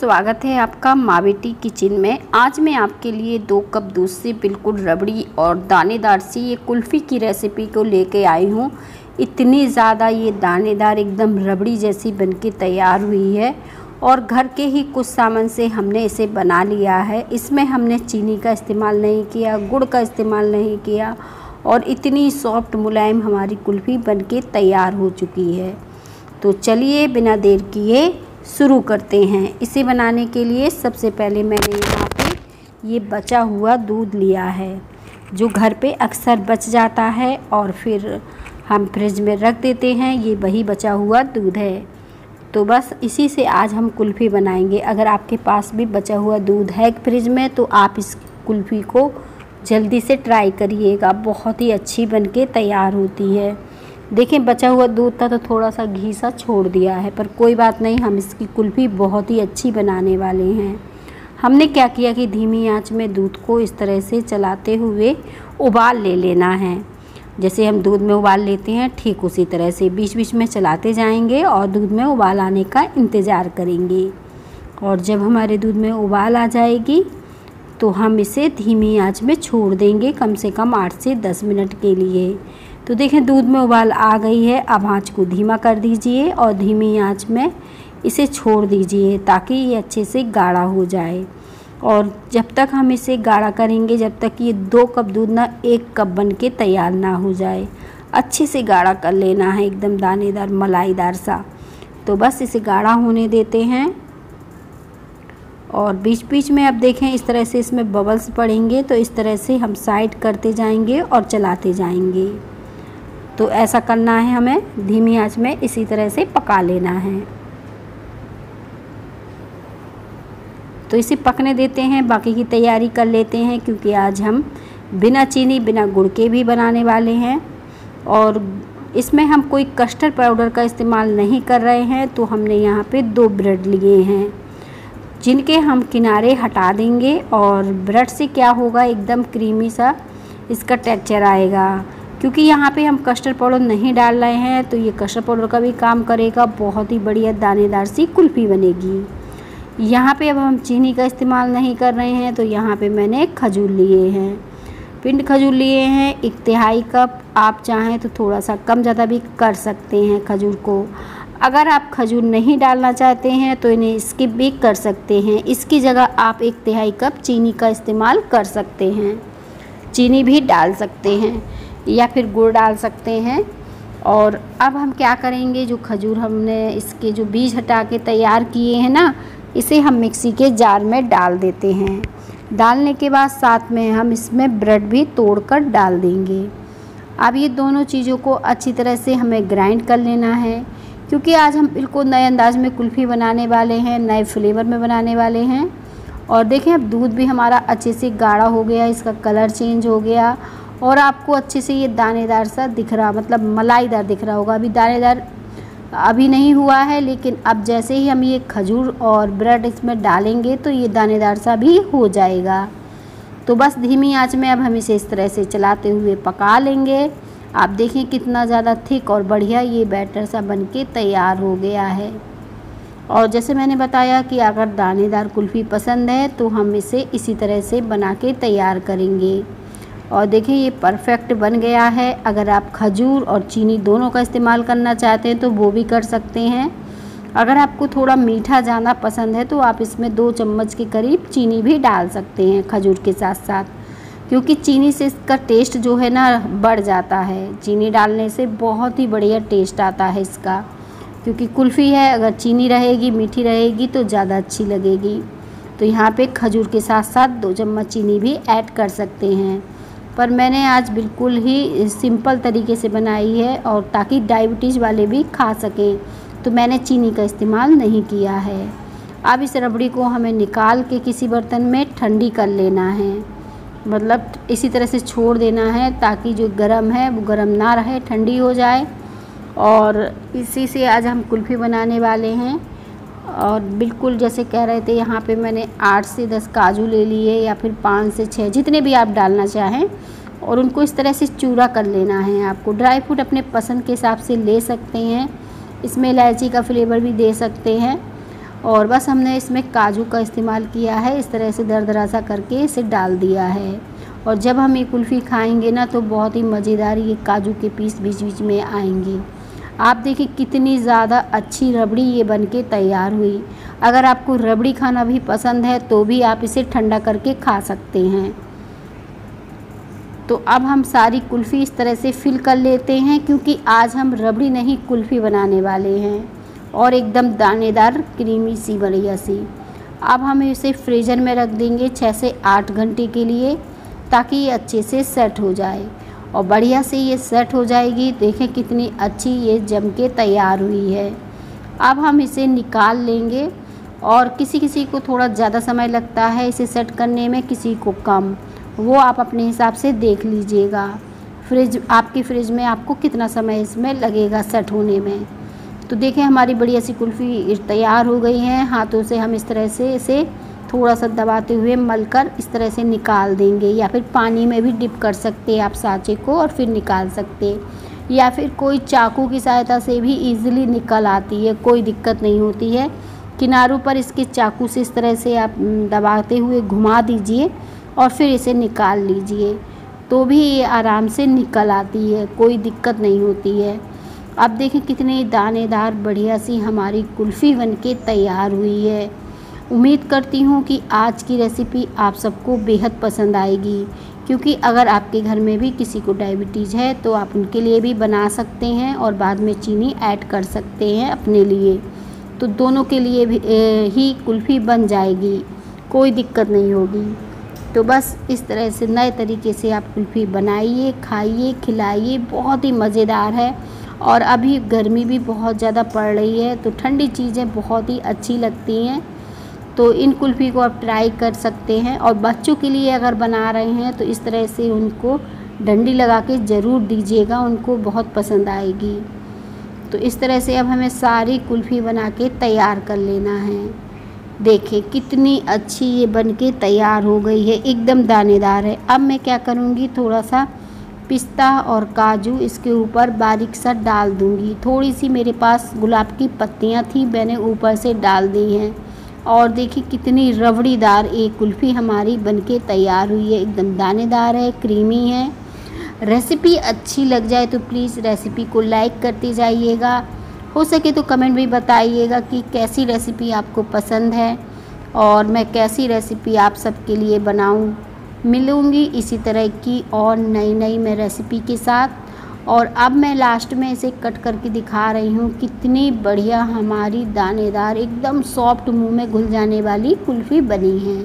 स्वागत है आपका माँ बेटी किचन में। आज मैं आपके लिए 2 कप दूध से बिल्कुल रबड़ी और दानेदार सी ये कुल्फ़ी की रेसिपी को लेके आई हूँ। इतनी ज़्यादा ये दानेदार एकदम रबड़ी जैसी बनके तैयार हुई है और घर के ही कुछ सामान से हमने इसे बना लिया है। इसमें हमने चीनी का इस्तेमाल नहीं किया, गुड़ का इस्तेमाल नहीं किया और इतनी सॉफ्ट मुलायम हमारी कुल्फ़ी बनके तैयार हो चुकी है। तो चलिए बिना देर किए शुरू करते हैं। इसे बनाने के लिए सबसे पहले मैंने यहाँ पे ये बचा हुआ दूध लिया है, जो घर पे अक्सर बच जाता है और फिर हम फ्रिज में रख देते हैं। ये वही बचा हुआ दूध है, तो बस इसी से आज हम कुल्फ़ी बनाएंगे। अगर आपके पास भी बचा हुआ दूध है फ्रिज में तो आप इस कुल्फ़ी को जल्दी से ट्राई करिएगा, बहुत ही अच्छी बनके तैयार होती है। देखें, बचा हुआ दूध था तो थोड़ा सा घी सा छोड़ दिया है, पर कोई बात नहीं, हम इसकी कुल्फ़ी बहुत ही अच्छी बनाने वाले हैं। हमने क्या किया कि धीमी आंच में दूध को इस तरह से चलाते हुए उबाल ले लेना है। जैसे हम दूध में उबाल लेते हैं ठीक उसी तरह से बीच बीच में चलाते जाएंगे और दूध में उबाल आने का इंतज़ार करेंगे। और जब हमारे दूध में उबाल आ जाएगी तो हम इसे धीमी आंच में छोड़ देंगे कम से कम 8 से 10 मिनट के लिए। तो देखें, दूध में उबाल आ गई है। अब आंच को धीमा कर दीजिए और धीमी आंच में इसे छोड़ दीजिए ताकि ये अच्छे से गाढ़ा हो जाए। और जब तक हम इसे गाढ़ा करेंगे, जब तक ये 2 कप दूध ना 1 कप बन के तैयार ना हो जाए, अच्छे से गाढ़ा कर लेना है, एकदम दानेदार मलाईदार सा। तो बस इसे गाढ़ा होने देते हैं और बीच बीच में अब देखें इस तरह से इसमें बबल्स पड़ेंगे, तो इस तरह से हम साइड करते जाएंगे और चलाते जाएंगे। तो ऐसा करना है हमें, धीमी आंच में इसी तरह से पका लेना है। तो इसे पकने देते हैं, बाकी की तैयारी कर लेते हैं, क्योंकि आज हम बिना चीनी बिना गुड़ के भी बनाने वाले हैं और इसमें हम कोई कस्टर्ड पाउडर का इस्तेमाल नहीं कर रहे हैं। तो हमने यहाँ पे 2 ब्रेड लिए हैं जिनके हम किनारे हटा देंगे और ब्रेड से क्या होगा, एकदम क्रीमी सा इसका टेक्सचर आएगा। क्योंकि यहाँ पे हम कस्टर्ड पाउडर नहीं डाल रहे हैं तो ये कस्टर्ड पाउडर का भी काम करेगा, बहुत ही बढ़िया दानेदार सी कुल्फ़ी बनेगी। यहाँ पे अब हम चीनी का इस्तेमाल नहीं कर रहे हैं, तो यहाँ पे मैंने खजूर लिए हैं, पिंड खजूर लिए हैं 1/3 कप। आप चाहें तो थोड़ा सा कम ज़्यादा भी कर सकते हैं खजूर को। अगर आप खजूर नहीं डालना चाहते हैं तो इन्हें स्किप भी कर सकते हैं। इसकी जगह आप 1/3 कप चीनी का इस्तेमाल कर सकते हैं, चीनी भी डाल सकते हैं या फिर गुड़ डाल सकते हैं। और अब हम क्या करेंगे, जो खजूर हमने इसके जो बीज हटा के तैयार किए हैं ना, इसे हम मिक्सी के जार में डाल देते हैं। डालने के बाद साथ में हम इसमें ब्रेड भी तोड़कर डाल देंगे। अब ये दोनों चीज़ों को अच्छी तरह से हमें ग्राइंड कर लेना है, क्योंकि आज हम बिल्कुल नए अंदाज में कुल्फ़ी बनाने वाले हैं, नए फ्लेवर में बनाने वाले हैं। और देखें, अब दूध भी हमारा अच्छे से गाढ़ा हो गया, इसका कलर चेंज हो गया और आपको अच्छे से ये दानेदार सा दिख रहा, मतलब मलाईदार दिख रहा होगा। अभी दानेदार अभी नहीं हुआ है, लेकिन अब जैसे ही हम ये खजूर और ब्रेड इसमें डालेंगे तो ये दानेदार सा भी हो जाएगा। तो बस धीमी आंच में अब हम इसे इस तरह से चलाते हुए पका लेंगे। आप देखें कितना ज़्यादा थिक और बढ़िया ये बैटर सा बनके तैयार हो गया है। और जैसे मैंने बताया कि अगर दानेदार कुल्फ़ी पसंद है तो हम इसे इसी तरह से बना के तैयार करेंगे। और देखिए ये परफेक्ट बन गया है। अगर आप खजूर और चीनी दोनों का इस्तेमाल करना चाहते हैं तो वो भी कर सकते हैं। अगर आपको थोड़ा मीठा ज़्यादा पसंद है तो आप इसमें 2 चम्मच के करीब चीनी भी डाल सकते हैं खजूर के साथ साथ, क्योंकि चीनी से इसका टेस्ट जो है ना बढ़ जाता है। चीनी डालने से बहुत ही बढ़िया टेस्ट आता है इसका, क्योंकि कुल्फ़ी है, अगर चीनी रहेगी मीठी रहेगी तो ज़्यादा अच्छी लगेगी। तो यहाँ पे खजूर के साथ साथ 2 चम्मच चीनी भी ऐड कर सकते हैं, पर मैंने आज बिल्कुल ही सिंपल तरीके से बनाई है और ताकि डायबिटीज़ वाले भी खा सकें, तो मैंने चीनी का इस्तेमाल नहीं किया है। अब इस रबड़ी को हमें निकाल के किसी बर्तन में ठंडी कर लेना है, मतलब इसी तरह से छोड़ देना है ताकि जो गर्म है वो गर्म ना रहे, ठंडी हो जाए। और इसी से आज हम कुल्फ़ी बनाने वाले हैं। और बिल्कुल जैसे कह रहे थे, यहाँ पे मैंने 8 से 10 काजू ले लिए या फिर 5 से 6, जितने भी आप डालना चाहें, और उनको इस तरह से चूरा कर लेना है। आपको ड्राई फ्रूट अपने पसंद के हिसाब से ले सकते हैं, इसमें इलायची का फ्लेवर भी दे सकते हैं। और बस हमने इसमें काजू का इस्तेमाल किया है। इस तरह से दरदरा सा करके इसे डाल दिया है। और जब हम ये कुल्फ़ी खाएंगे ना तो बहुत ही मज़ेदार ये काजू के पीस बीच बीच में आएंगे। आप देखिए कितनी ज़्यादा अच्छी रबड़ी ये बनके तैयार हुई। अगर आपको रबड़ी खाना भी पसंद है तो भी आप इसे ठंडा करके खा सकते हैं। तो अब हम सारी कुल्फ़ी इस तरह से फिल कर लेते हैं, क्योंकि आज हम रबड़ी नहीं कुल्फ़ी बनाने वाले हैं और एकदम दानेदार क्रीमी सी बढ़िया सी। अब हम इसे फ्रीज़र में रख देंगे 6 से 8 घंटे के लिए, ताकि ये अच्छे से सेट हो जाए। और बढ़िया से ये सेट हो जाएगी। देखें कितनी अच्छी ये जम के तैयार हुई है। अब हम इसे निकाल लेंगे। और किसी किसी को थोड़ा ज़्यादा समय लगता है इसे सेट करने में, किसी को कम, वो आप अपने हिसाब से देख लीजिएगा। आपकी फ्रिज में आपको कितना समय इसमें लगेगा सेट होने में। तो देखें हमारी बढ़िया सी कुल्फ़ी तैयार हो गई है। हाथों से हम इस तरह से इसे थोड़ा सा दबाते हुए मलकर इस तरह से निकाल देंगे, या फिर पानी में भी डिप कर सकते हैं आप सांचे को और फिर निकाल सकते, या फिर कोई चाकू की सहायता से भी इजीली निकल आती है, कोई दिक्कत नहीं होती है। किनारों पर इसके चाकू से इस तरह से आप दबाते हुए घुमा दीजिए और फिर इसे निकाल लीजिए, तो भी ये आराम से निकल आती है, कोई दिक्कत नहीं होती है। अब देखें कितनी दानेदार बढ़िया सी हमारी कुल्फ़ी बनके तैयार हुई है। उम्मीद करती हूँ कि आज की रेसिपी आप सबको बेहद पसंद आएगी, क्योंकि अगर आपके घर में भी किसी को डायबिटीज़ है तो आप उनके लिए भी बना सकते हैं और बाद में चीनी ऐड कर सकते हैं अपने लिए। तो दोनों के लिए भी ही कुल्फ़ी बन जाएगी, कोई दिक्कत नहीं होगी। तो बस इस तरह से नए तरीके से आप कुल्फ़ी बनाइए, खाइए, खिलाइए, बहुत ही मज़ेदार है। और अभी गर्मी भी बहुत ज़्यादा पड़ रही है तो ठंडी चीज़ें बहुत ही अच्छी लगती हैं। तो इन कुल्फ़ी को आप ट्राई कर सकते हैं। और बच्चों के लिए अगर बना रहे हैं तो इस तरह से उनको डंडी लगा के ज़रूर दीजिएगा, उनको बहुत पसंद आएगी। तो इस तरह से अब हमें सारी कुल्फ़ी बना के तैयार कर लेना है। देखिए कितनी अच्छी ये बनके तैयार हो गई है, एकदम दानेदार है। अब मैं क्या करूँगी, थोड़ा सा पिस्ता और काजू इसके ऊपर बारीक सा डाल दूँगी। थोड़ी सी मेरे पास गुलाब की पत्तियाँ थी, मैंने ऊपर से डाल दी हैं। और देखिए कितनी रबड़ीदार एक कुल्फ़ी हमारी बनके तैयार हुई है, एकदम दानेदार है, क्रीमी है। रेसिपी अच्छी लग जाए तो प्लीज़ रेसिपी को लाइक करते जाइएगा। हो सके तो कमेंट भी बताइएगा कि कैसी रेसिपी आपको पसंद है और मैं कैसी रेसिपी आप सबके लिए बनाऊं। मिलूँगी इसी तरह की और नई मैं रेसिपी के साथ। और अब मैं लास्ट में इसे कट करके दिखा रही हूँ, कितनी बढ़िया हमारी दानेदार एकदम सॉफ्ट मुंह में घुल जाने वाली कुल्फ़ी बनी है।